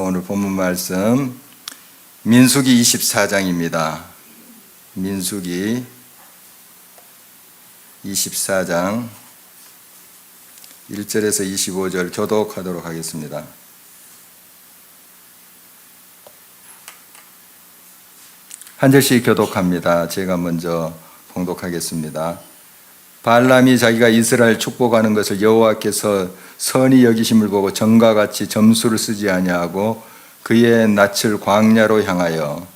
오늘 본문 말씀 민수기 24장입니다. 민수기 24장 1절에서 25절 교독하도록 하겠습니다. 한 절씩 교독합니다. 제가 먼저 봉독하겠습니다. 발람이 자기가 이스라엘 축복하는 것을 여호와께서 선히 여기심을 보고 전과 같이 점수를 쓰지 아니하고 그의 낯을 광야로 향하여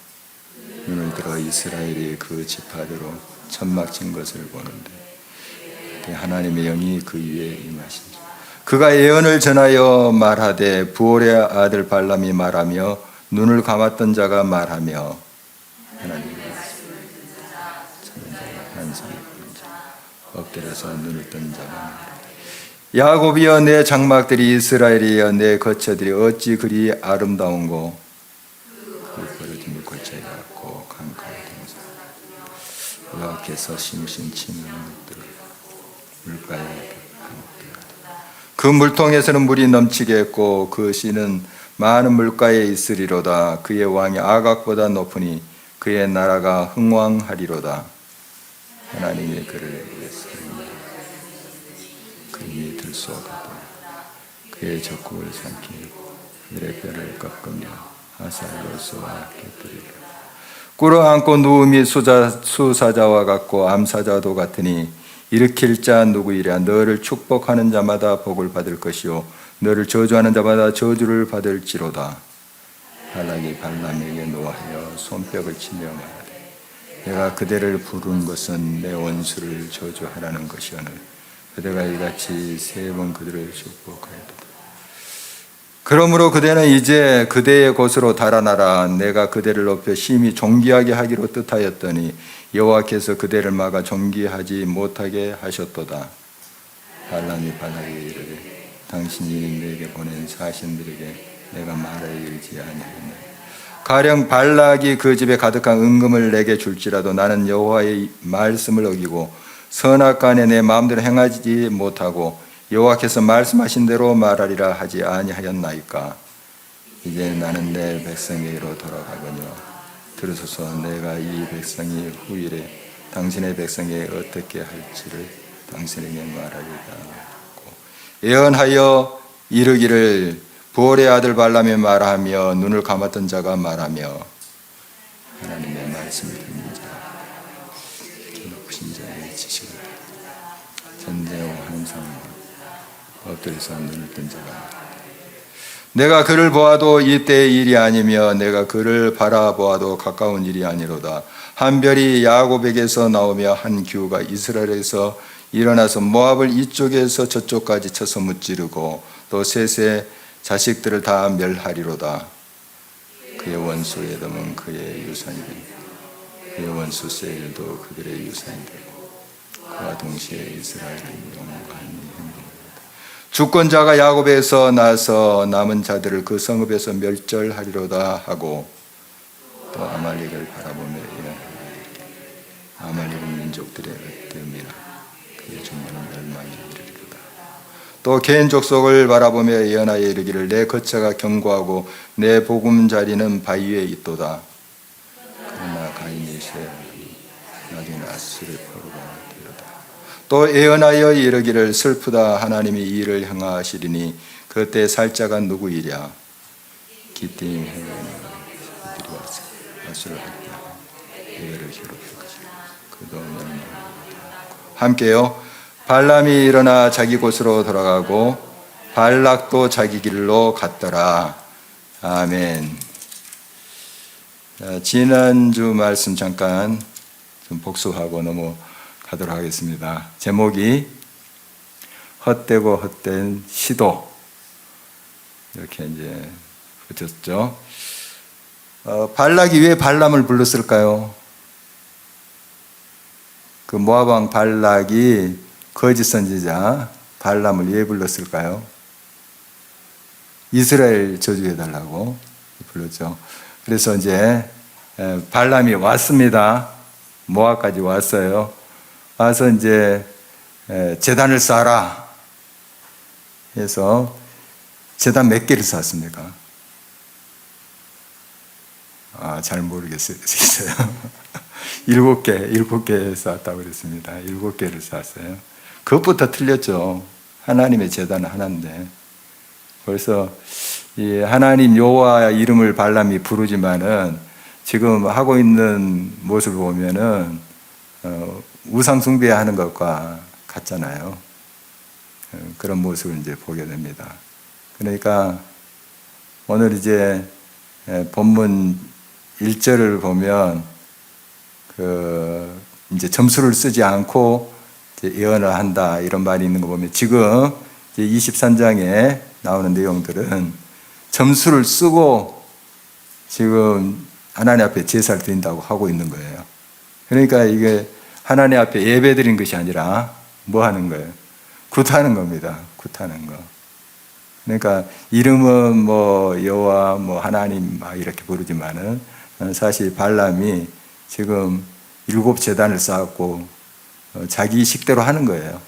눈을 들어 이스라엘이 그 지파대로 천막 친 것을 보는데 하나님의 영이 그 위에 임하신다. 그가 예언을 전하여 말하되 부올의 아들 발람이 말하며 눈을 감았던 자가 말하며 하나님의 한성이 엎드려서 눈을 뜬 자가 야곱이여 내 장막들이 이스라엘이여 내 거처들이 어찌 그리 아름다운고 그 벌어진 물고치에 같고 강가의 동산 여호와께서 심으신 치는 것들을 물가에 그 물통에서는 물이 넘치게 했고 그 씨는 많은 물가에 있으리로다. 그의 왕이 아각보다 높으니 그의 나라가 흥왕하리로다. 하나님이 그를 위했으니 그의 들쏘가도 그의 적국을 삼키고 그의 뼈를 꺾으며 화살로 쏘아 깨뜨리리라. 꿇어앉고 누움이 수사자와 같고 암사자도 같으니 일으킬 자 누구이랴. 너를 축복하는 자마다 복을 받을 것이요 너를 저주하는 자마다 저주를 받을지로다. 발락이 발람에게 노하여 손뼉을 치며 말하되 내가 그대를 부른 것은 내 원수를 저주하라는 것이오늘 그대가 이같이 세 번 그들을 축복하였도다. 그러므로 그대는 이제 그대의 곳으로 달아나라. 내가 그대를 높여 심히 존귀하게 하기로 뜻하였더니 여호와께서 그대를 막아 존귀하지 못하게 하셨도다. 발람이 발락에게 이르되 당신이 내게 보낸 사신들에게 내가 말하지 아니하였나. 가령 발락이 그 집에 가득한 은금을 내게 줄지라도 나는 여호와의 말씀을 어기고 선악간에 내 마음대로 행하지 못하고 여호와께서 말씀하신 대로 말하리라 하지 아니하였나이까. 이제 나는 내 백성에게로 돌아가거니와 들으소서. 내가 이 백성이 후일에 당신의 백성에게 어떻게 할지를 당신에게 말하리라. 예언하여 이르기를 부올의 아들 발람이 말하며 눈을 감았던 자가 말하며 하나님의 말씀을 듣는 자 높으신 자의 지식을 전대와 환상과 엎드려서 눈을 뜬 자가 내가 그를 보아도 이때의 일이 아니며 내가 그를 바라보아도 가까운 일이 아니로다. 한 별이 야곱에게서 나오며 한 기후가 이스라엘에서 일어나서 모압을 이쪽에서 저쪽까지 쳐서 무찌르고 또 셋의 자식들을 다 멸하리로다. 그의 원수 에돔은 그의 유산이 되고 그의 원수 세일도 그들의 유산이 되고 그와 동시에 이스라엘은 영원히 주권자가 야곱에서 나서 남은 자들을 그 성읍에서 멸절하리로다 하고 또 아말렉을 바라보며 아말렉은 민족들의 으뜸이라 그의 종말은 멸망에 이르리로다. 또 개인 족속을 바라보며 예언하여 이르기를 내 거처가 견고하고 내 보금자리는 바위 위에 있도다. 그러나 가인이 쇠하니 나중에 아수르의 포로가 되리로다. 또 예언하여 이르기를 슬프다. 하나님이 이 일을 행하시리니 그때 살자가 누구이랴. 기띔 헤벨이 그들이 와서 아수르를 할때 예외를 괴롭힐 것이라. 그도 멸망하리로다. 함께요. 발람이 일어나 자기 곳으로 돌아가고 발락도 자기 길로 갔더라. 아멘. 지난주 말씀 잠깐 좀 복습하고 넘어가도록 하겠습니다. 제목이 헛되고 헛된 시도 이렇게 이제 붙였죠. 발락이 왜 발람을 불렀을까요? 그 모압 왕 발락이 거짓 선지자 발람을 왜 불렀을까요? 이스라엘 저주해달라고 불렀죠. 그래서 이제 발람이 왔습니다. 모압까지 왔어요. 와서 이제 제단을 쌓아라 해서 제단 몇 개를 쌓았습니까? 잘 모르겠어요. 7개 쌓았다고 그랬습니다. 7개를 쌓았어요. 그것부터 틀렸죠. 하나님의 제단은 하나인데. 벌써 이 하나님 여호와 이름을 발람이 부르지만은 지금 하고 있는 모습을 보면은 우상 숭배하는 것과 같잖아요. 그런 모습을 이제 보게 됩니다. 그러니까 오늘 이제 본문 1절을 보면 이제 점수를 쓰지 않고 이제 예언을 한다 이런 말이 있는 거 보면 지금 이제 23장에 나오는 내용들은 점수를 쓰고 지금 하나님 앞에 제사를 드린다고 하고 있는 거예요. 그러니까 이게 하나님 앞에 예배 드린 것이 아니라 뭐 하는 거예요? 굿하는 겁니다. 굿하는 거. 그러니까 이름은 뭐 여호와 뭐 하나님 막 이렇게 부르지만은 사실 발람이 지금 7제단을 쌓았고 자기 식대로 하는 거예요.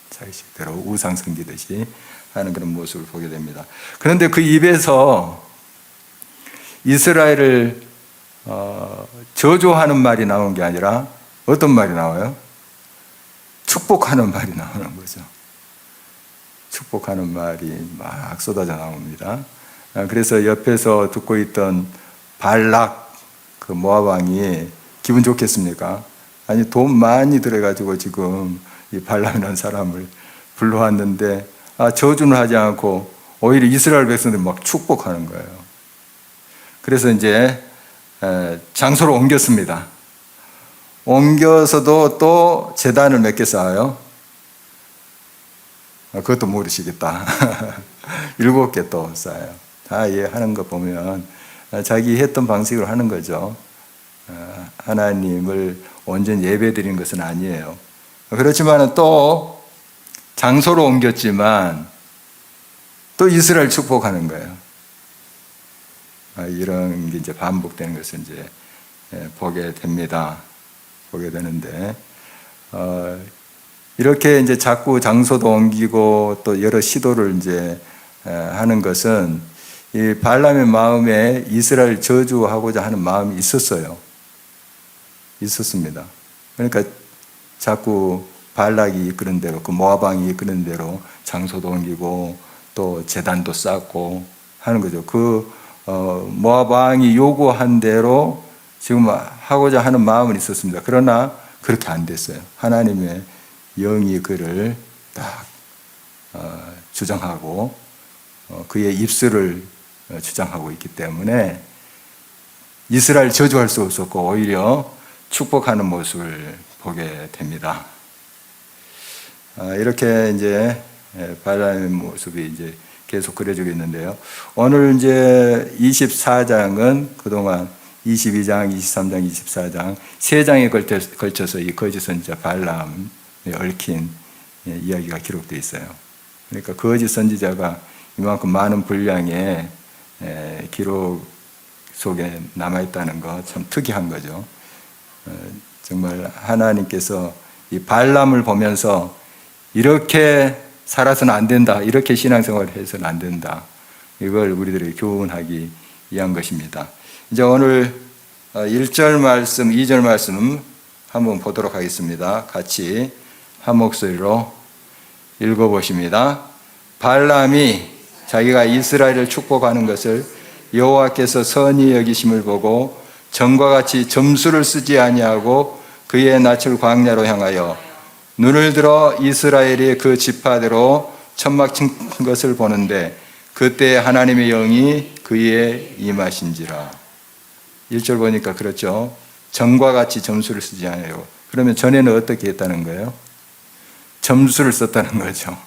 자기 식대로 우상 섬기듯이 하는 그런 모습을 보게 됩니다. 그런데 그 입에서 이스라엘을 저주하는 말이 나오는 게 아니라 어떤 말이 나와요? 축복하는 말이 나오는 거죠. 축복하는 말이 막 쏟아져 나옵니다. 그래서 옆에서 듣고 있던 발락 그 모압 왕이 기분 좋겠습니까? 아니 돈 많이 들여가지고 지금 이 발람이라는 사람을 불러왔는데 저주는 하지 않고 오히려 이스라엘 백성들 막 축복하는 거예요. 그래서 이제 장소를 옮겼습니다. 옮겨서도 또 제단을 몇 개 쌓아요. 그것도 모르시겠다. 7개 또 쌓아요. 다 이해하는 거 보면 자기 했던 방식으로 하는 거죠. 하나님을 온전히 예배 드리는 것은 아니에요. 그렇지만 또 장소로 옮겼지만 또 이스라엘 축복하는 거예요. 이런 게 이제 반복되는 것을 이제 보게 됩니다. 보게 되는데, 이렇게 이제 자꾸 장소도 옮기고 또 여러 시도를 이제 하는 것은 이 발람의 마음에 이스라엘 저주하고자 하는 마음이 있었어요. 있었습니다. 그러니까 자꾸 발락이 이끄는 대로, 그 모압 왕이 이끄는 대로 장소도 옮기고 또 제단도 쌓고 하는 거죠. 그 모압 왕이 요구한 대로 지금 하고자 하는 마음은 있었습니다. 그러나 그렇게 안 됐어요. 하나님의 영이 그를 딱 주장하고 그의 입술을 주장하고 있기 때문에 이스라엘 저주할 수 없었고 오히려 축복하는 모습을 보게 됩니다. 이렇게 이제 발람의 모습이 이제 계속 그려지고 있는데요. 오늘 이제 24장은 그동안 22장, 23장, 24장 세 장에 걸쳐서 이 거짓 선지자 발람에 얽힌 이야기가 기록되어 있어요. 그러니까 거짓 선지자가 이만큼 많은 분량의 기록 속에 남아있다는 거 참 특이한 거죠. 정말 하나님께서 이 발람을 보면서 이렇게 살아서는 안 된다. 이렇게 신앙생활을 해서는 안 된다. 이걸 우리들에게 교훈하기 위한 것입니다. 이제 오늘 1절 말씀, 2절 말씀 한번 보도록 하겠습니다. 같이 한 목소리로 읽어보십니다. 발람이 자기가 이스라엘을 축복하는 것을 여호와께서 선히 여기심을 보고 전과 같이 점수를 쓰지 아니하고 그의 낯을 광야로 향하여 눈을 들어 이스라엘이 그 지파대로 천막 친 것을 보는데 그때 하나님의 영이 그에 임하신지라. 1절 보니까 그렇죠. 전과 같이 점수를 쓰지 않아요. 그러면 전에는 어떻게 했다는 거예요? 점수를 썼다는 거죠.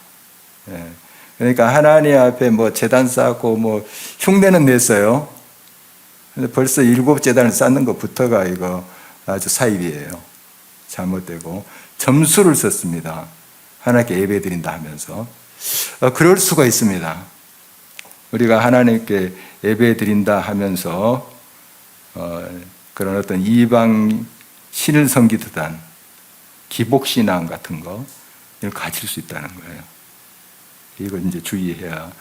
그러니까 하나님 앞에 뭐 제단 쌓고 뭐 흉내는 냈어요. 근데 벌써 7제단을 쌓는 것부터가 이거 아주 사입이에요. 잘못되고 점수를 썼습니다. 하나님께 예배 드린다 하면서. 그럴 수가 있습니다. 우리가 하나님께 예배 드린다 하면서 그런 어떤 이방 신을 섬기듯한 기복신앙 같은 거 이걸 가질 수 있다는 거예요. 이걸 이제 주의해야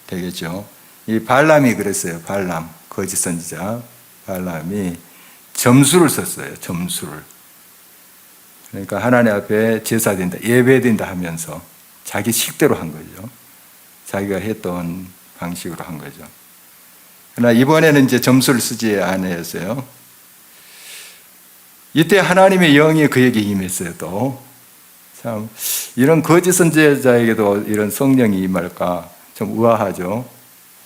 되겠죠. 이 발람이 그랬어요. 발람, 거짓 선지자 발람이 점수를 썼어요. 점수를. 그러니까 하나님 앞에 제사드린다, 예배드린다 하면서 자기 식대로 한 거죠. 자기가 했던 방식으로 한 거죠. 그러나 이번에는 이제 점수를 쓰지 않았어요. 이때 하나님의 영이 그에게 임했어요. 또 참 이런 거짓 선지자에게도 이런 성령이 임할까 좀 의아하죠.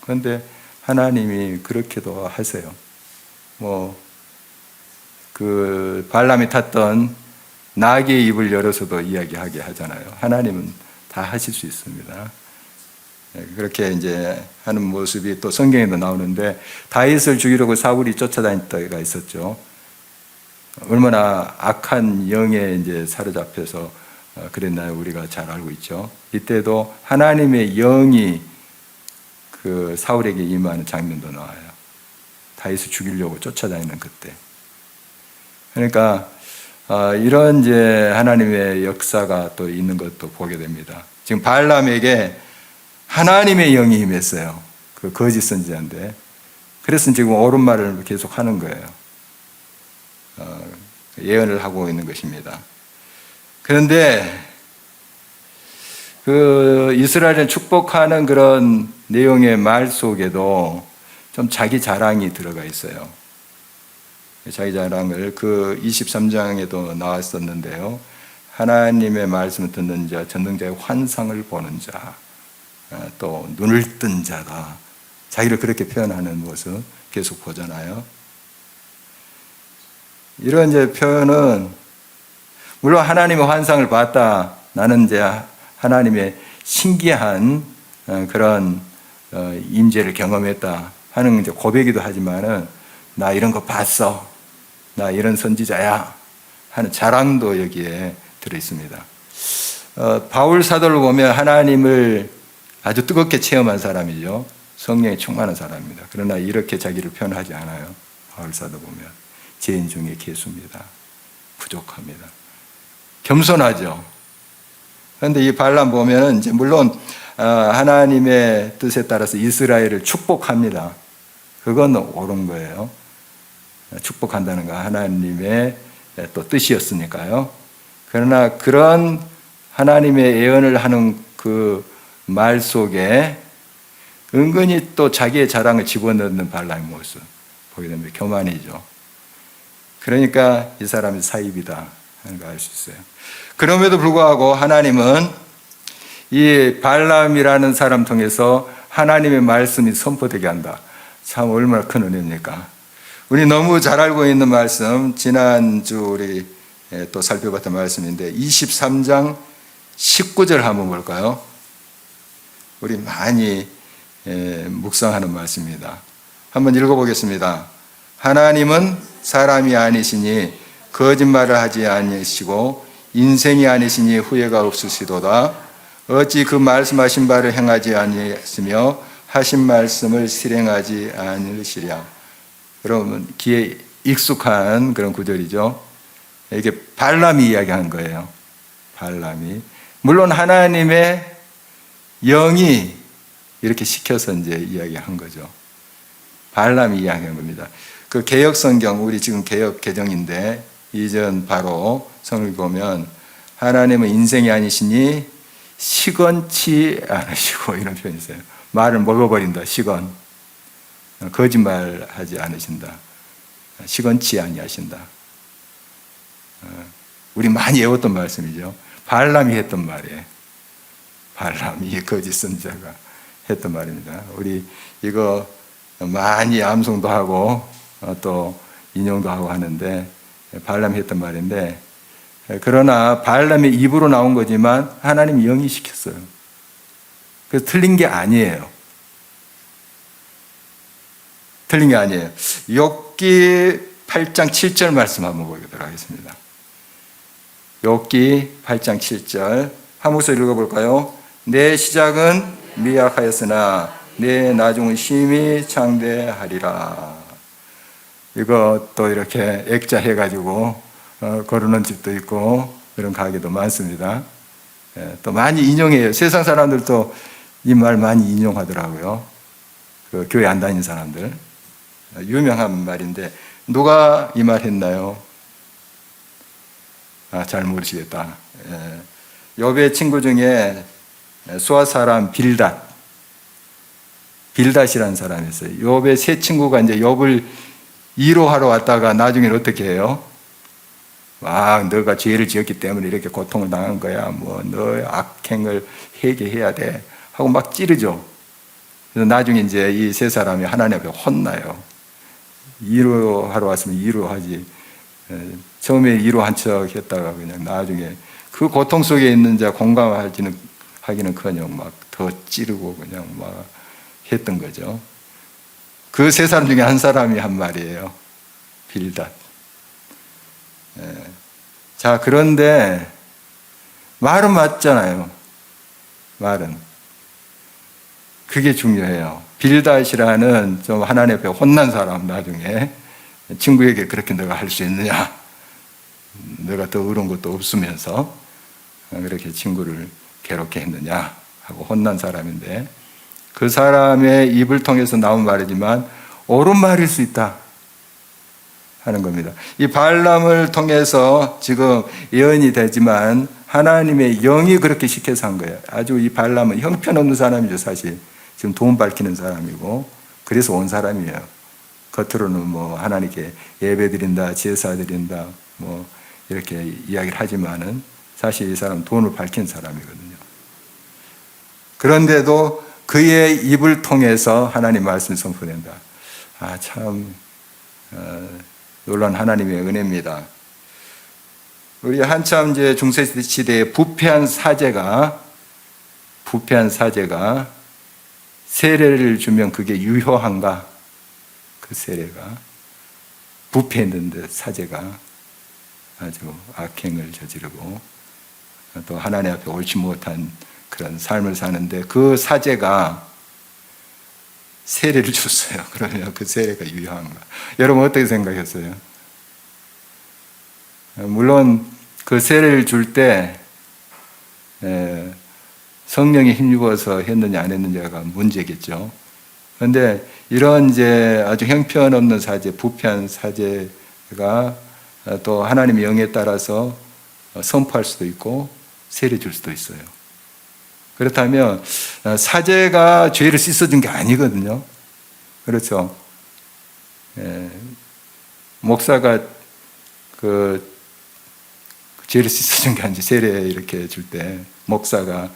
그런데 하나님이 그렇게도 하세요. 그 발람이 탔던 나귀의 입을 열어서도 이야기하게 하잖아요. 하나님은 다 하실 수 있습니다. 그렇게 이제 하는 모습이 또 성경에도 나오는데, 다윗을 죽이려고 사울이 쫓아다닐 때가 있었죠. 얼마나 악한 영에 이제 사로잡혀서 그랬나요? 우리가 잘 알고 있죠. 이때도 하나님의 영이 그 사울에게 임하는 장면도 나와요. 다윗을 죽이려고 쫓아다니는 그때. 그러니까 이런 이제 하나님의 역사가 또 있는 것도 보게 됩니다. 지금 발람에게 하나님의 영이 임했어요. 그 거짓 선지자인데. 그래서 지금 옳은 말을 계속 하는 거예요. 예언을 하고 있는 것입니다. 그런데 그 이스라엘을 축복하는 그런 내용의 말 속에도 좀 자기 자랑이 들어가 있어요. 자기 자랑을 그 23장에도 나왔었는데요. 하나님의 말씀을 듣는 자, 전능자의 환상을 보는 자, 또 눈을 뜬 자다. 자기를 그렇게 표현하는 모습 계속 보잖아요. 이런 이제 표현은 물론 하나님의 환상을 봤다. 나는 이제 하나님의 신기한 그런 임재를 경험했다 하는 이제 고백이기도 하지만은 나 이런 거 봤어. 나 이런 선지자야 하는 자랑도 여기에 들어 있습니다. 바울 사도를 보면 하나님을 아주 뜨겁게 체험한 사람이죠. 성령에 충만한 사람입니다. 그러나 이렇게 자기를 표현하지 않아요. 바울 사도 보면 죄인 중에 괴수입니다. 부족합니다. 겸손하죠. 그런데 이 발람 보면은 이제 물론 하나님의 뜻에 따라서 이스라엘을 축복합니다. 그건 옳은 거예요. 축복한다는 거 하나님의 또 뜻이었으니까요. 그러나 그런 하나님의 예언을 하는 그 말 속에 은근히 또 자기의 자랑을 집어넣는 발람의 모습 보게 됩니다. 교만이죠. 그러니까 이 사람이 사입이다 하는 걸 알 수 있어요. 그럼에도 불구하고 하나님은 이 발람이라는 사람 통해서 하나님의 말씀이 선포되게 한다. 참 얼마나 큰 은혜입니까? 우리 너무 잘 알고 있는 말씀, 지난주 우리 또 살펴봤던 말씀인데 23장 19절 한번 볼까요? 우리 많이 묵상하는 말씀입니다. 한번 읽어보겠습니다. 하나님은 사람이 아니시니 거짓말을 하지 아니시고 인생이 아니시니 후회가 없으시도다. 어찌 그 말씀하신 바를 행하지 아니하시며 하신 말씀을 실행하지 않으시랴. 그러면 귀에 익숙한 그런 구절이죠. 이게 발람이 이야기한 거예요. 발람이. 물론 하나님의 영이 이렇게 시켜서 이제 이야기한 거죠. 발람이 이야기한 겁니다. 그 개역 성경, 우리 지금 개역 개정인데 이전 바로 성을 보면 하나님은 인생이 아니시니 시건치 않으시고 이런 표현이 있어요. 말을 먹어버린다. 시건. 거짓말하지 않으신다. 시건치 아니하신다. 우리 많이 외웠던 말씀이죠. 발람이 했던 말이에요. 발람이 거짓 선지자가 했던 말입니다. 우리 이거 많이 암송도 하고 또 인용도 하고 하는데 발람이 했던 말인데, 그러나 발람의 입으로 나온 거지만 하나님이 영이 시켰어요. 그래서 틀린 게 아니에요. 틀린 게 아니에요. 욥기 8장 7절 말씀 한번 보도록 하겠습니다. 욥기 8장 7절 한 목소리 읽어볼까요? 내 시작은 미약하였으나 내 나중은 심히 창대하리라. 이거 또 이렇게 액자해가지고 거르는 집도 있고 그런 가게도 많습니다. 또 많이 인용해요. 세상 사람들도 이 말 많이 인용하더라고요. 그 교회 안 다니는 사람들. 유명한 말인데 누가 이 말 했나요? 잘 모르시겠다. 욥의 친구 중에 수아 사람 빌닷이라는 사람이 있어요. 욥의 세 친구가 이제 욥을 위로하러 왔다가 나중에 어떻게 해요? 너가 죄를 지었기 때문에 이렇게 고통을 당한 거야. 너의 악행을 회개해야 돼. 하고 막 찌르죠. 그래서 나중에 이제 이 세 사람이 하나님 앞에 혼나요. 위로하러 왔으면 위로하지. 처음에 위로한 척 했다가 그냥 나중에 그 고통 속에 있는 자 공감하기는 커녕 막 더 찌르고 그냥 막 했던 거죠. 그 세 사람 중에 한 사람이 한 말이에요. 빌닷. 자, 그런데 말은 맞잖아요. 말은. 그게 중요해요. 빌닷이라는 좀 하나님 앞에 혼난 사람, 나중에 친구에게 그렇게 너가 할 수 있느냐? 너가 더 어려운 것도 없으면서 그렇게 친구를 괴롭게 했느냐? 하고 혼난 사람인데, 그 사람의 입을 통해서 나온 말이지만 옳은 말일 수 있다 하는 겁니다. 이 발람을 통해서 지금 예언이 되지만 하나님의 영이 그렇게 시켜서 한 거예요. 아주 이 발람은 형편없는 사람이죠, 사실. 지금 돈 밝히는 사람이고, 그래서 온 사람이에요. 겉으로는 하나님께 예배 드린다, 제사 드린다, 이렇게 이야기를 하지만은 사실 이 사람은 돈을 밝힌 사람이거든요. 그런데도 그의 입을 통해서 하나님 말씀이 선포된다. 참 놀라운 하나님의 은혜입니다. 우리 한참 이제 중세시대에 부패한 사제가 세례를 주면 그게 유효한가? 그 세례가 부패했는데 사제가 아주 악행을 저지르고 또 하나님 앞에 옳지 못한 그런 삶을 사는데 그 사제가 세례를 줬어요. 그러면 그 세례가 유효한가? 여러분 어떻게 생각했어요? 물론 그 세례를 줄 때 성령에 힘입어서 했느냐 안 했느냐가 문제겠죠. 그런데 이런 이제 아주 형편없는 사제, 부패한 사제가 또 하나님의 영에 따라서 선포할 수도 있고 세례 줄 수도 있어요. 그렇다면 사제가 죄를 씻어준 게 아니거든요. 그렇죠. 목사가 그 죄를 씻어준 게 아니지. 세례 이렇게 줄 때 목사가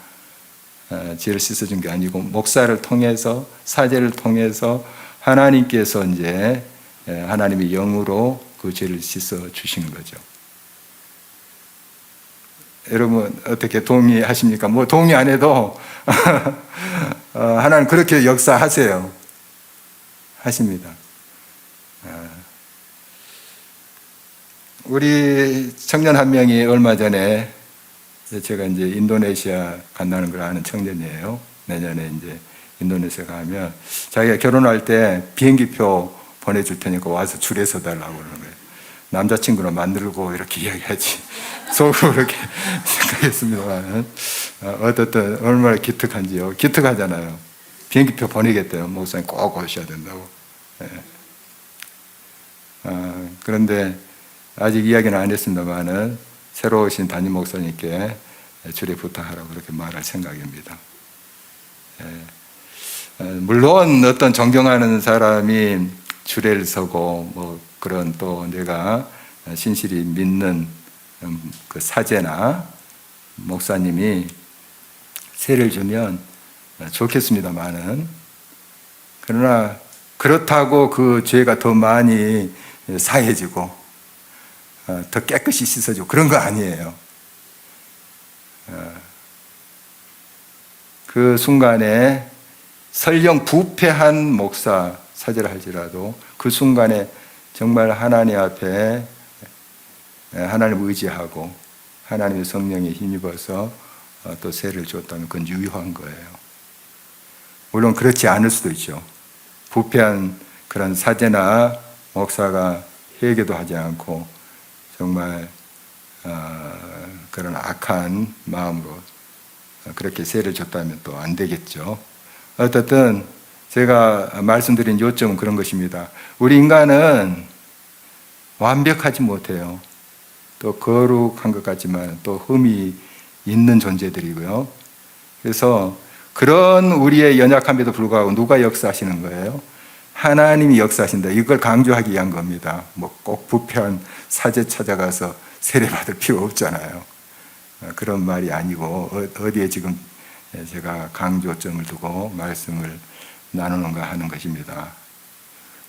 죄를 씻어준 게 아니고 목사를 통해서 사제를 통해서 하나님께서 이제 하나님의 영으로 그 죄를 씻어 주시는 거죠. 여러분 어떻게 동의하십니까? 동의 안 해도 하나님 그렇게 역사하세요. 하십니다. 우리 청년 한 명이 얼마 전에 제가 이제 인도네시아 간다는 걸 아는 청년이에요. 내년에 이제 인도네시아 가면 자기가 결혼할 때 비행기표 보내줄 테니까 와서 줄에 서달라고 그러는 거예요. 남자친구를 만들고 이렇게 이야기하지. 속으로 그렇게 생각했습니다만 어떻든 얼마나 기특한지요. 기특하잖아요. 비행기표 보내겠대요. 목사님 꼭 오셔야 된다고. 그런데 아직 이야기는 안 했습니다만은 새로 오신 담임 목사님께 주례 부탁하라고 그렇게 말할 생각입니다. 물론 어떤 존경하는 사람이 주례를 서고 그런 또 내가 신실히 믿는 그 사제나 목사님이 세례를 주면 좋겠습니다만은 그러나 그렇다고 그 죄가 더 많이 사해지고 더 깨끗이 씻어주고 그런 거 아니에요. 그 순간에 설령 부패한 목사 사제를 할지라도 그 순간에 정말 하나님 앞에 하나님을 의지하고 하나님의 성령에 힘입어서 또 세례를 줬다면 그건 유효한 거예요. 물론 그렇지 않을 수도 있죠. 부패한 그런 사제나 목사가 회개도 하지 않고 정말 그런 악한 마음으로 그렇게 세례를 줬다면 또 안 되겠죠. 어쨌든 제가 말씀드린 요점은 그런 것입니다. 우리 인간은 완벽하지 못해요. 또 거룩한 것 같지만 또 흠이 있는 존재들이고요. 그래서 그런 우리의 연약함에도 불구하고 누가 역사하시는 거예요? 하나님이 역사하신다. 이걸 강조하기 위한 겁니다. 뭐 꼭 부패한 사제 찾아가서 세례받을 필요 없잖아요. 그런 말이 아니고 어디에 지금 제가 강조점을 두고 말씀을 나누는가 하는 것입니다.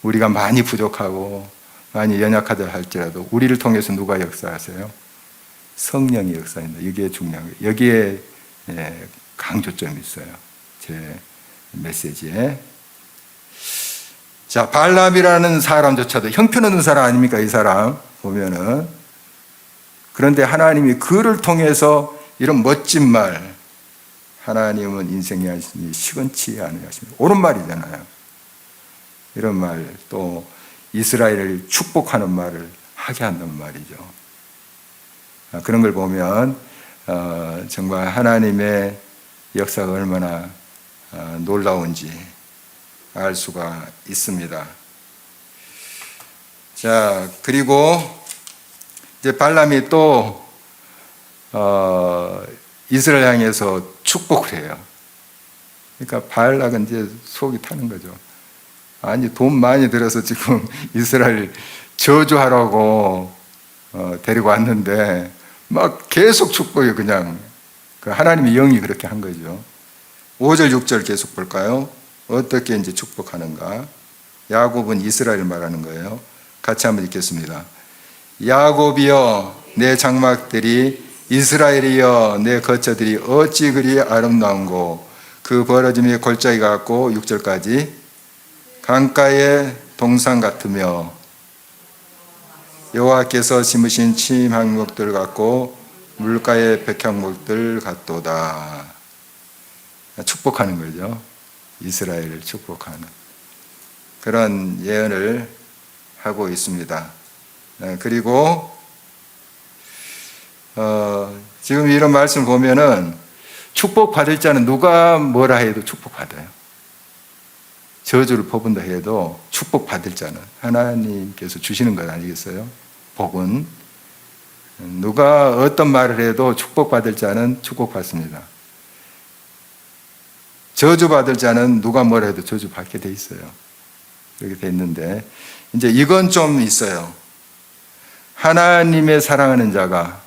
우리가 많이 부족하고 많이 연약하다 할지라도 우리를 통해서 누가 역사하세요? 성령이 역사한다. 이게 중요한 거예요. 여기에 강조점이 있어요. 제 메시지에. 자, 발람이라는 사람조차도 형편없는 사람 아닙니까? 이 사람 보면은. 그런데 하나님이 그를 통해서 이런 멋진 말, 하나님은 인생이 하시니 시건치 않으셨습니다. 옳은 말이잖아요. 이런 말, 또 이스라엘을 축복하는 말을 하게 한단 말이죠. 그런 걸 보면 정말 하나님의 역사가 얼마나 놀라운지 알 수가 있습니다. 자, 그리고 이제 발람이 또 이스라엘 향해서 축복을 해요. 그러니까 발락은 이제 속이 타는 거죠. 아니, 돈 많이 들여서 지금 이스라엘 저주하라고 데리고 왔는데 막 계속 축복해. 그냥 그 하나님의 영이 그렇게 한 거죠. 5절 6절 계속 볼까요? 어떻게 이제 축복하는가? 야곱은 이스라엘을 말하는 거예요. 같이 한번 읽겠습니다. 야곱이여 내 장막들이, 이스라엘이여 내 거처들이 어찌 그리 아름다운고, 그 벌어짐의 골짜기 같고, 6절까지 강가의 동산 같으며 여호와께서 심으신 침향목들 같고 물가의 백향목들 같도다. 축복하는 거죠. 이스라엘을 축복하는 그런 예언을 하고 있습니다. 그리고 지금 이런 말씀을 보면은 축복받을 자는 누가 뭐라 해도 축복받아요. 저주를 퍼본다 해도 축복받을 자는 하나님께서 주시는 것 아니겠어요? 복은 누가 어떤 말을 해도 축복받을 자는 축복받습니다. 저주받을 자는 누가 뭐라 해도 저주받게 돼 있어요. 그렇게 돼 있는데 이제 이건 좀 있어요. 하나님의 사랑하는 자가,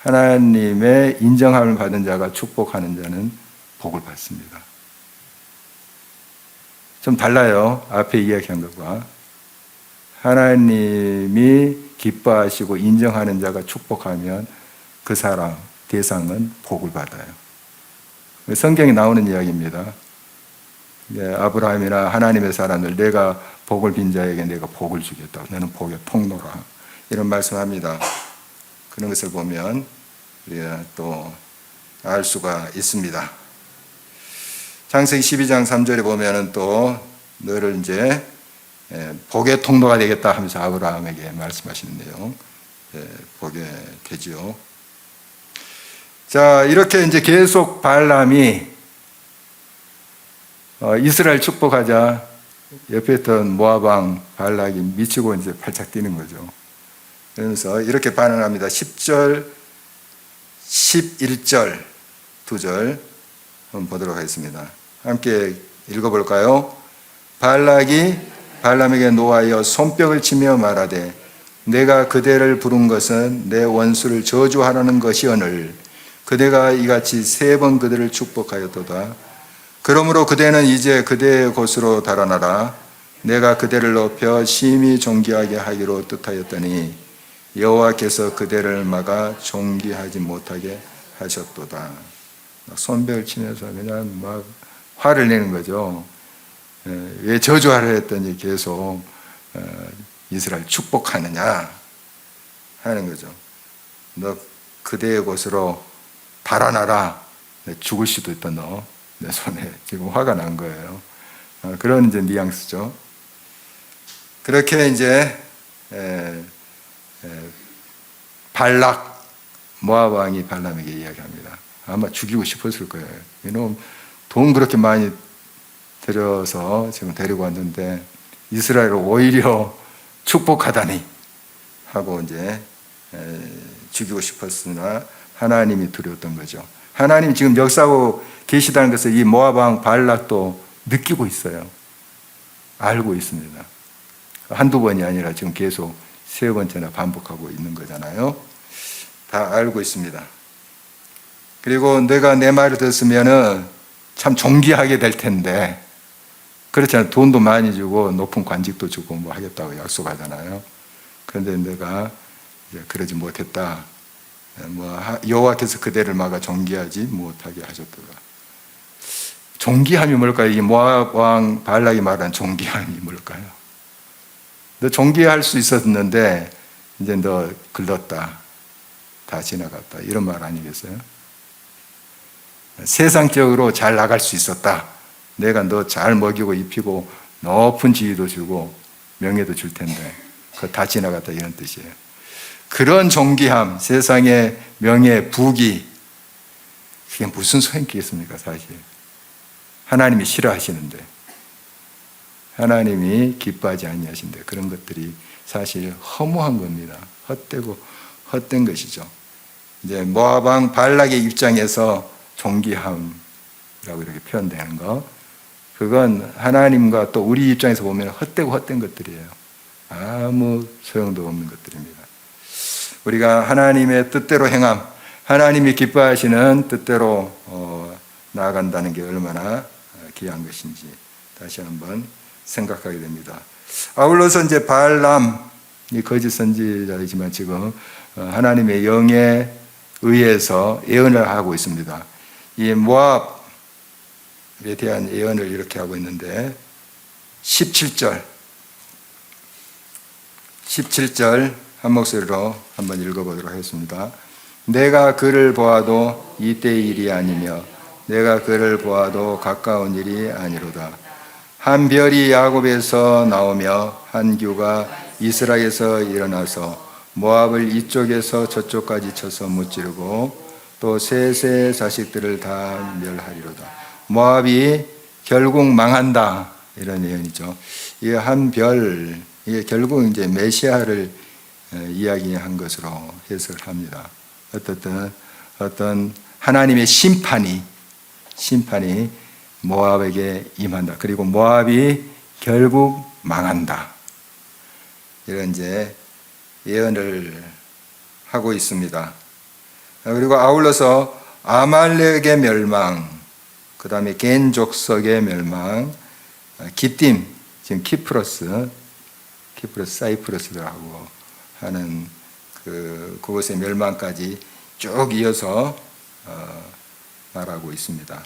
하나님의 인정함을 받은 자가 축복하는 자는 복을 받습니다. 좀 달라요. 앞에 이야기한 것과. 하나님이 기뻐하시고 인정하는 자가 축복하면 그 사람, 대상은 복을 받아요. 성경에 나오는 이야기입니다. 아브라함이나 하나님의 사람들, 내가 복을 빈 자에게 내가 복을 주겠다. 너는 복의 통로라. 이런 말씀합니다. 그런 것을 보면 우리가 또 알 수가 있습니다. 창세기 12장 3절에 보면은 또 너를 이제 복의 통로가 되겠다 하면서 아브라함에게 말씀하시는 내용 보게 되죠. 자, 이렇게 이제 계속 발람이 이스라엘 축복하자 옆에 있던 모압 왕 발락이 미치고 이제 팔짝 뛰는 거죠. 그러면서 이렇게 반응합니다. 10절, 11절, 2절 한번 보도록 하겠습니다. 함께 읽어볼까요? 발락이 발람에게 노하여 손뼉을 치며 말하되 내가 그대를 부른 것은 내 원수를 저주하라는 것이오늘 그대가 이같이 3번 그들을 축복하였도다. 그러므로 그대는 이제 그대의 곳으로 달아나라. 내가 그대를 높여 심히 존귀하게 하기로 뜻하였더니 여호와께서 그대를 막아 존귀하지 못하게 하셨도다. 손뼉을 치면서 그냥 막 화를 내는 거죠. 왜 저주하려 했더니 계속 이스라엘 축복하느냐 하는 거죠. 너 그대의 곳으로 달아나라. 죽을 수도 있다 너. 내 손에 지금 화가 난 거예요. 그런 이제 뉘앙스죠. 그렇게 이제 발락 모압 왕이 발람에게 이야기합니다. 아마 죽이고 싶었을 거예요. 이놈 돈 그렇게 많이 들여서 지금 데리고 왔는데 이스라엘을 오히려 축복하다니 하고 이제 죽이고 싶었으나 하나님이 두려웠던 거죠. 하나님이 지금 역사하고 계시다는 것을 이 모압 왕 발락도 느끼고 있어요. 알고 있습니다. 한두 번이 아니라 지금 계속 세 번째나 반복하고 있는 거잖아요. 다 알고 있습니다. 그리고 내가 내 말을 들었으면은 참 존귀하게 될 텐데, 그렇잖아요. 돈도 많이 주고 높은 관직도 주고 뭐 하겠다고 약속하잖아요. 그런데 내가 이제 그러지 못했다. 뭐 여호와께서 그대를 막아 존귀하지 못하게 하셨더라. 존귀함이 뭘까요? 이 모압 왕 발락이 말한 존귀함이 뭘까요? 너 존귀할 수 있었는데 이제 너 글렀다. 다 지나갔다. 이런 말 아니겠어요? 세상적으로 잘 나갈 수 있었다. 내가 너 잘 먹이고 입히고 높은 지위도 주고 명예도 줄 텐데 그거 다 지나갔다 이런 뜻이에요. 그런 존귀함, 세상의 명예, 부귀, 그게 무슨 소용이 있겠습니까 사실. 하나님이 싫어하시는데, 하나님이 기뻐하지 아니하신데 그런 것들이 사실 허무한 겁니다. 헛되고 헛된 것이죠. 이제 모압 왕 발락의 입장에서 존귀함이라고 이렇게 표현되는 거, 그건 하나님과 또 우리 입장에서 보면 헛되고 헛된 것들이에요. 아무 소용도 없는 것들입니다. 우리가 하나님의 뜻대로 행함, 하나님이 기뻐하시는 뜻대로 나아간다는 게 얼마나 귀한 것인지 다시 한번 생각하게 됩니다. 아울러서 이제 발람, 이 거짓 선지자이지만 지금 하나님의 영에 의해서 예언을 하고 있습니다. 이 모압에 대한 예언을 이렇게 하고 있는데 17절 한 목소리로 한번 읽어보도록 하겠습니다. 내가 그를 보아도 이때의 일이 아니며 내가 그를 보아도 가까운 일이 아니로다. 한 별이 야곱에서 나오며 한 규가 이스라엘에서 일어나서 모압을 이쪽에서 저쪽까지 쳐서 무찌르고 또 셋의 자식들을 다 멸하리로다. 모압이 결국 망한다, 이런 예언이죠. 이 한 별, 이게 결국 이제 메시아를 이야기한 것으로 해석을 합니다. 어떤 하나님의 심판이 모압에게 임한다. 그리고 모압이 결국 망한다. 이런 이제 예언을 하고 있습니다. 그리고 아울러서 아말렉의 멸망, 그 다음에 겐 족속의 멸망, 기띔, 지금 키프로스 사이프러스라고 하는 그곳의 멸망까지 쭉 이어서 말하고 있습니다.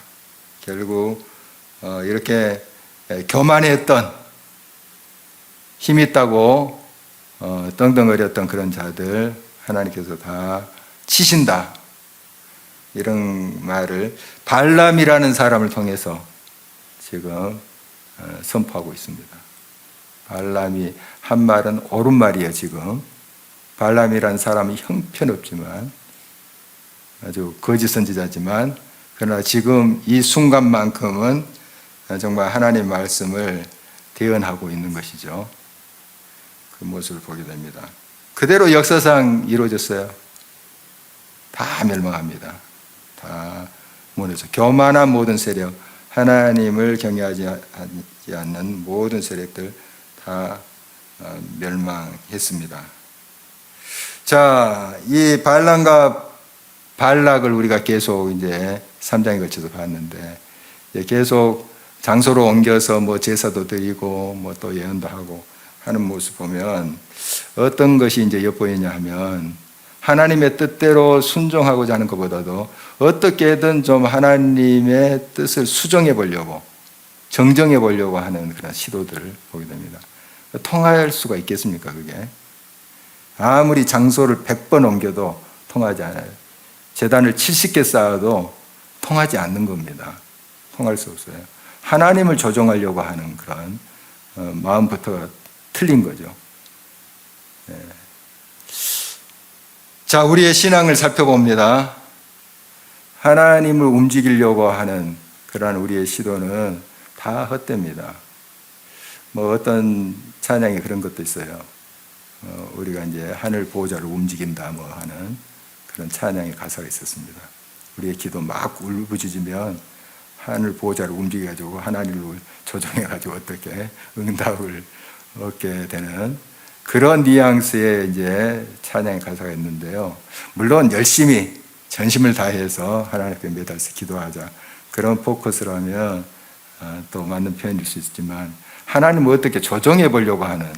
결국 이렇게 교만했던, 힘 있다고 떵떵거렸던 그런 자들 하나님께서 다 치신다, 이런 말을 발람이라는 사람을 통해서 지금 선포하고 있습니다. 발람이 한 말은 옳은 말이에요. 지금 발람이라는 사람이 형편없지만 아주 거짓 선지자지만, 그러나 지금 이 순간만큼은 정말 하나님의 말씀을 대언하고 있는 것이죠. 그 모습을 보게 됩니다. 그대로 역사상 이루어졌어요. 다 멸망합니다. 다 무너져. 교만한 모든 세력, 하나님을 경외하지 않는 모든 세력들 다 멸망했습니다. 자, 이 발람과 발락을 우리가 계속 이제 3장에 걸쳐서 봤는데, 계속 장소로 옮겨서 뭐 제사도 드리고 뭐 또 예언도 하고 하는 모습 보면 어떤 것이 이제 엿보이냐 하면, 하나님의 뜻대로 순종하고자 하는 것보다도 어떻게든 좀 하나님의 뜻을 수정해 보려고, 정정해 보려고 하는 그런 시도들을 보게 됩니다. 통할 수가 있겠습니까, 그게? 아무리 장소를 100번 옮겨도 통하지 않아요. 제단을 70개 쌓아도 통하지 않는 겁니다. 통할 수 없어요. 하나님을 조종하려고 하는 그런 마음부터가 틀린 거죠. 네. 자, 우리의 신앙을 살펴봅니다. 하나님을 움직이려고 하는 그러한 우리의 시도는 다 헛됩니다. 뭐 어떤 찬양이 그런 것도 있어요. 우리가 이제 하늘 보호자를 움직인다 뭐 하는 그런 찬양의 가사가 있었습니다. 우리의 기도 막 울부짖으면 하늘 보호자를 움직여가지고 하나님을 조정해가지고 어떻게 응답을 얻게 되는 그런 뉘앙스의 이제 찬양의 가사가 있는데요. 물론 열심히 전심을 다해서 하나님 앞에 매달려서 기도하자. 그런 포커스라면 또 맞는 표현일 수 있지만 하나님을 어떻게 조정해 보려고 하는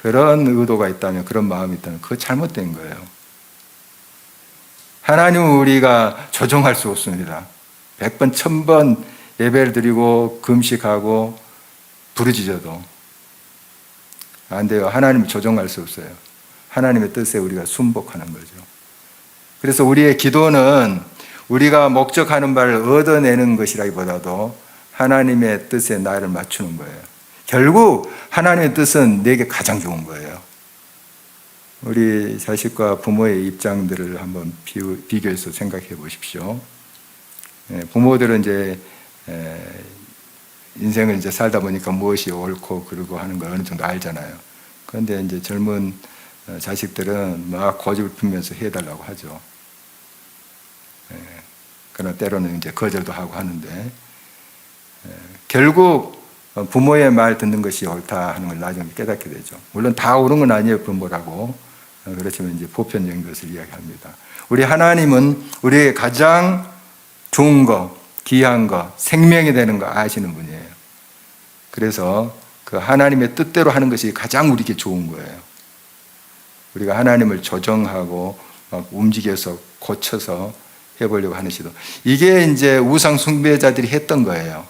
그런 의도가 있다면, 그런 마음이 있다면 그거 잘못된 거예요. 하나님은 우리가 조정할 수 없습니다. 100번, 1000번 예배를 드리고 금식하고 부르짖어도 안 돼요. 하나님을 조정할 수 없어요. 하나님의 뜻에 우리가 순복하는 거죠. 그래서 우리의 기도는 우리가 목적하는 바를 얻어내는 것이라기보다도 하나님의 뜻에 나를 맞추는 거예요. 결국 하나님의 뜻은 내게 가장 좋은 거예요. 우리 자식과 부모의 입장들을 한번 비교해서 생각해 보십시오. 부모들은 이제 인생을 이제 살다 보니까 무엇이 옳고 그르고 하는 걸 어느 정도 알잖아요. 그런데 이제 젊은 자식들은 막 고집을 피우면서 해달라고 하죠. 그러나 때로는 이제 거절도 하고 하는데, 결국 부모의 말 듣는 것이 옳다 하는 걸 나중에 깨닫게 되죠. 물론 다 옳은 건 아니에요, 부모라고. 그렇지만 이제 보편적인 것을 이야기합니다. 우리 하나님은 우리의 가장 좋은 거, 귀한 거, 생명이 되는 거 아시는 분이에요. 그래서 그 하나님의 뜻대로 하는 것이 가장 우리에게 좋은 거예요. 우리가 하나님을 조정하고 막 움직여서 고쳐서 해보려고 하는 시도. 이게 이제 우상 숭배자들이 했던 거예요.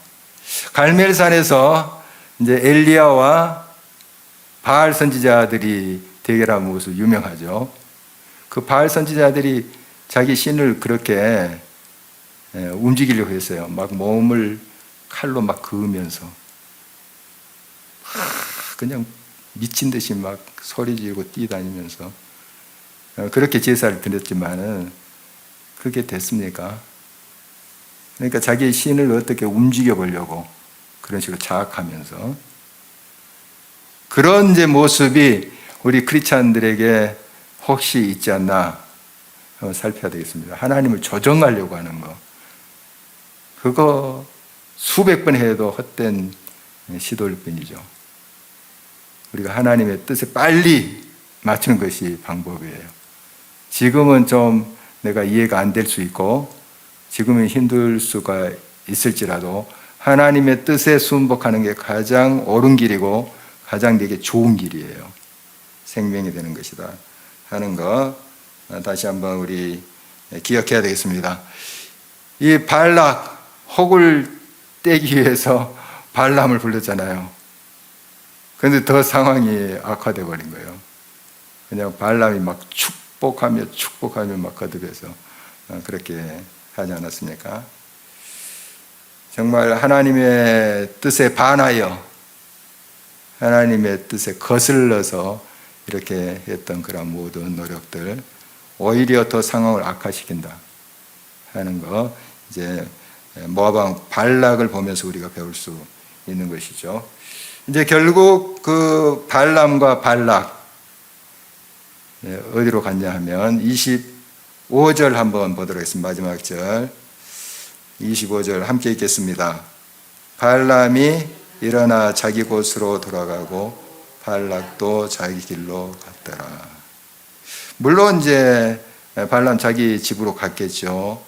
갈멜산에서 이제 엘리야와 바알 선지자들이 대결한 모습 유명하죠. 그 바알 선지자들이 자기 신을 그렇게 움직이려고 했어요. 막 몸을 칼로 막 그으면서 그냥 미친 듯이 막 소리 지르고 뛰다니면서 그렇게 제사를 드렸지만은 그게 됐습니까? 그러니까 자기 신을 어떻게 움직여 보려고 그런 식으로 자학하면서 그런 이제 모습이 우리 크리스찬들에게 혹시 있지 않나 한번 살펴야 되겠습니다. 하나님을 조정하려고 하는 거. 그거 수백 번 해도 헛된 시도일 뿐이죠. 우리가 하나님의 뜻에 빨리 맞추는 것이 방법이에요. 지금은 좀 내가 이해가 안 될 수 있고 지금은 힘들 수가 있을지라도 하나님의 뜻에 순복하는 게 가장 옳은 길이고 가장 내게 좋은 길이에요. 생명이 되는 것이다 하는 거 다시 한번 우리 기억해야 되겠습니다. 이 발락, 혹을 떼기 위해서 발람을 불렀잖아요. 그런데 더 상황이 악화되어 버린 거예요. 그냥 발람이 막 축복하며 막 거듭해서 그렇게 하지 않았습니까? 정말 하나님의 뜻에 반하여 하나님의 뜻에 거슬러서 이렇게 했던 그런 모든 노력들 오히려 더 상황을 악화시킨다 하는 거 이제 모압 왕 발락을 보면서 우리가 배울 수 있는 것이죠. 이제 결국 그 발람과 발락 어디로 갔냐 하면 25절 한번 보도록 하겠습니다. 마지막 절 25절 함께 읽겠습니다. 발람이 일어나 자기 곳으로 돌아가고 발락도 자기 길로 갔더라. 물론 이제 발람 자기 집으로 갔겠죠.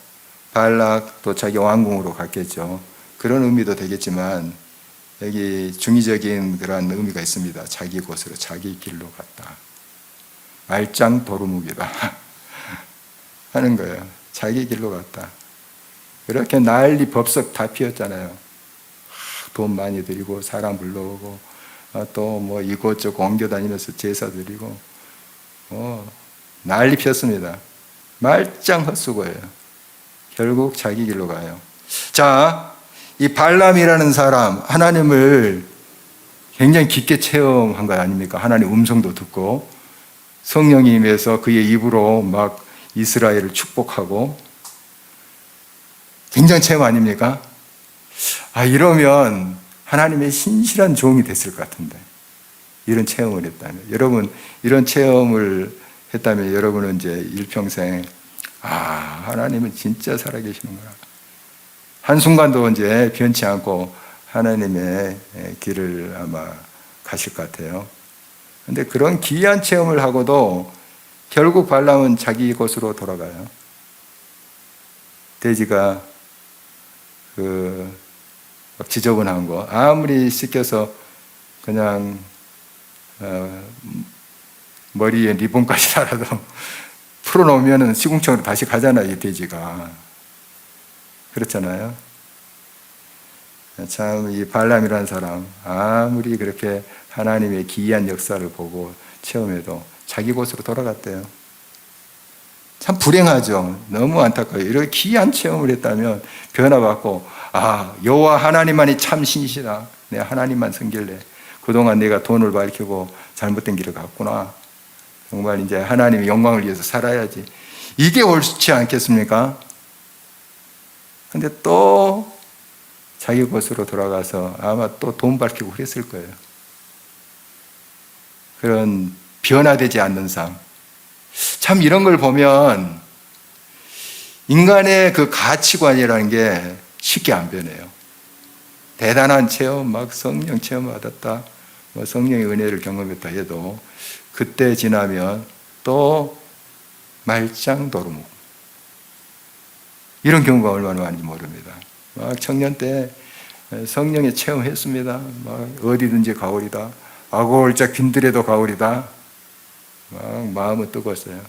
발락도 자기 왕궁으로 갔겠죠. 그런 의미도 되겠지만 여기 중의적인 그런 의미가 있습니다. 자기 곳으로 자기 길로 갔다. 말짱 도루묵이다 하는 거예요. 자기 길로 갔다. 그렇게 난리 법석 다 피웠잖아요. 돈 많이 드리고 사람 불러오고 또 뭐 이곳저곳 옮겨다니면서 제사 드리고 난리 피웠습니다. 말짱 헛수고예요. 결국 자기 길로 가요. 자, 이 발람이라는 사람 하나님을 굉장히 깊게 체험한 거 아닙니까? 하나님 음성도 듣고 성령이 임해서 그의 입으로 막 이스라엘을 축복하고 굉장히 체험 아닙니까? 이러면 하나님의 신실한 종이 됐을 것 같은데, 이런 체험을 했다면, 여러분 이런 체험을 했다면 여러분은 이제 일평생 하나님은 진짜 살아계시는구나, 한순간도 이제 변치 않고 하나님의 길을 아마 가실 것 같아요. 그런데 그런 기이한 체험을 하고도 결국 발람은 자기 곳으로 돌아가요. 돼지가 막 지저분한 거 아무리 씻겨서 그냥 머리에 리본까지 달아도 풀어놓으면 시궁창으로 다시 가잖아요, 이 돼지가. 그렇잖아요. 참 이 발람이라는 사람, 아무리 그렇게 하나님의 기이한 역사를 보고 체험해도 자기 곳으로 돌아갔대요. 참 불행하죠. 너무 안타까워요. 이렇게 기이한 체험을 했다면 변화받고, 여호와 하나님만이 참 신이시다, 내가 하나님만 섬길래, 그동안 내가 돈을 밝히고 잘못된 길을 갔구나, 정말 이제 하나님의 영광을 위해서 살아야지, 이게 옳지 않겠습니까? 근데 또 자기 곳으로 돌아가서 아마 또 돈 밝히고 그랬을 거예요. 그런 변화되지 않는 삶. 참 이런 걸 보면 인간의 그 가치관이라는 게 쉽게 안 변해요. 대단한 체험, 막 성령 체험 받았다, 성령의 은혜를 경험했다 해도 그때 지나면 또 말짱도루묵, 이런 경우가 얼마나 많은지 모릅니다. 막 청년 때 성령의 체험했습니다. 막 어디든지 가오리다, 아골짝 빈들에도 가오리다, 막 마음은 뜨거웠어요.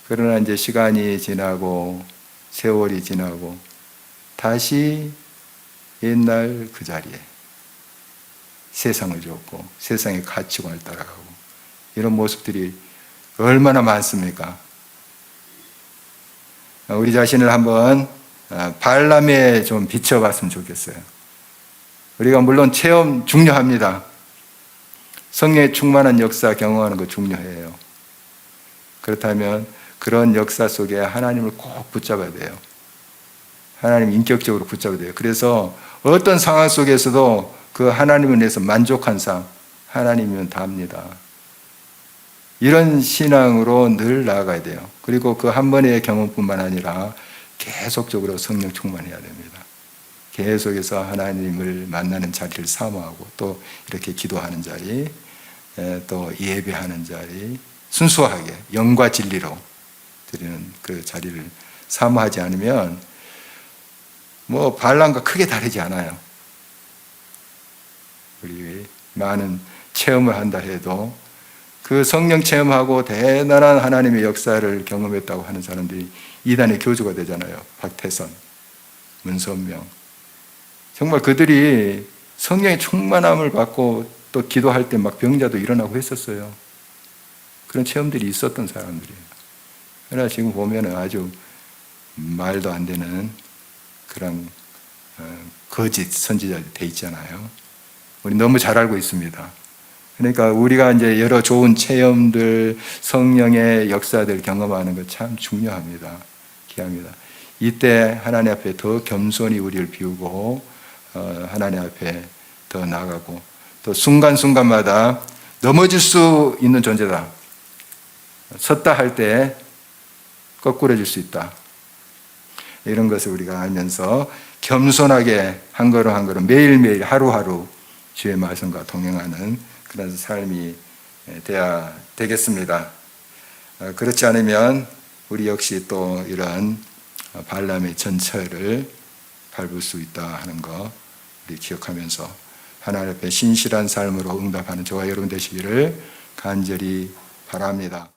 그러나 이제 시간이 지나고 세월이 지나고 다시 옛날 그 자리에 세상을 줬고 세상의 가치관을 따라가고, 이런 모습들이 얼마나 많습니까? 우리 자신을 한번 발람에 좀 비춰봤으면 좋겠어요. 우리가 물론 체험 중요합니다. 성령의 충만한 역사 경험하는 거 중요해요. 그렇다면 그런 역사 속에 하나님을 꼭 붙잡아야 돼요. 하나님 인격적으로 붙잡아야 돼요. 그래서 어떤 상황 속에서도 그 하나님을 위해서 만족한 삶, 하나님이면 다합니다, 이런 신앙으로 늘 나아가야 돼요. 그리고 그 한 번의 경험뿐만 아니라 계속적으로 성령 충만해야 됩니다. 계속해서 하나님을 만나는 자리를 사모하고, 또 이렇게 기도하는 자리, 또 예배하는 자리, 순수하게 영과 진리로 드리는 그 자리를 사모하지 않으면 발람과 크게 다르지 않아요. 우리 많은 체험을 한다 해도 그 성령 체험하고 대단한 하나님의 역사를 경험했다고 하는 사람들이 이단의 교주가 되잖아요. 박태선, 문선명. 정말 그들이 성령의 충만함을 받고 또 기도할 때 막 병자도 일어나고 했었어요. 그런 체험들이 있었던 사람들이에요. 그러나 지금 보면 아주 말도 안 되는 그런 거짓 선지자들이 돼 있잖아요. 우리 너무 잘 알고 있습니다. 그러니까 우리가 이제 여러 좋은 체험들, 성령의 역사들 경험하는 것 참 중요합니다. 귀합니다. 이때 하나님 앞에 더 겸손히 우리를 비우고 하나님 앞에 더 나아가고, 또 순간순간마다 넘어질 수 있는 존재다, 섰다 할 때 거꾸러질 수 있다, 이런 것을 우리가 알면서 겸손하게 한 걸음 한 걸음 매일매일 하루하루 주의 말씀과 동행하는 그런 삶이 돼야 되겠습니다. 그렇지 않으면 우리 역시 또 이런 발람의 전철을 밟을 수 있다 하는 거 우리 기억하면서 하나님 앞에 신실한 삶으로 응답하는 저와 여러분 되시기를 간절히 바랍니다.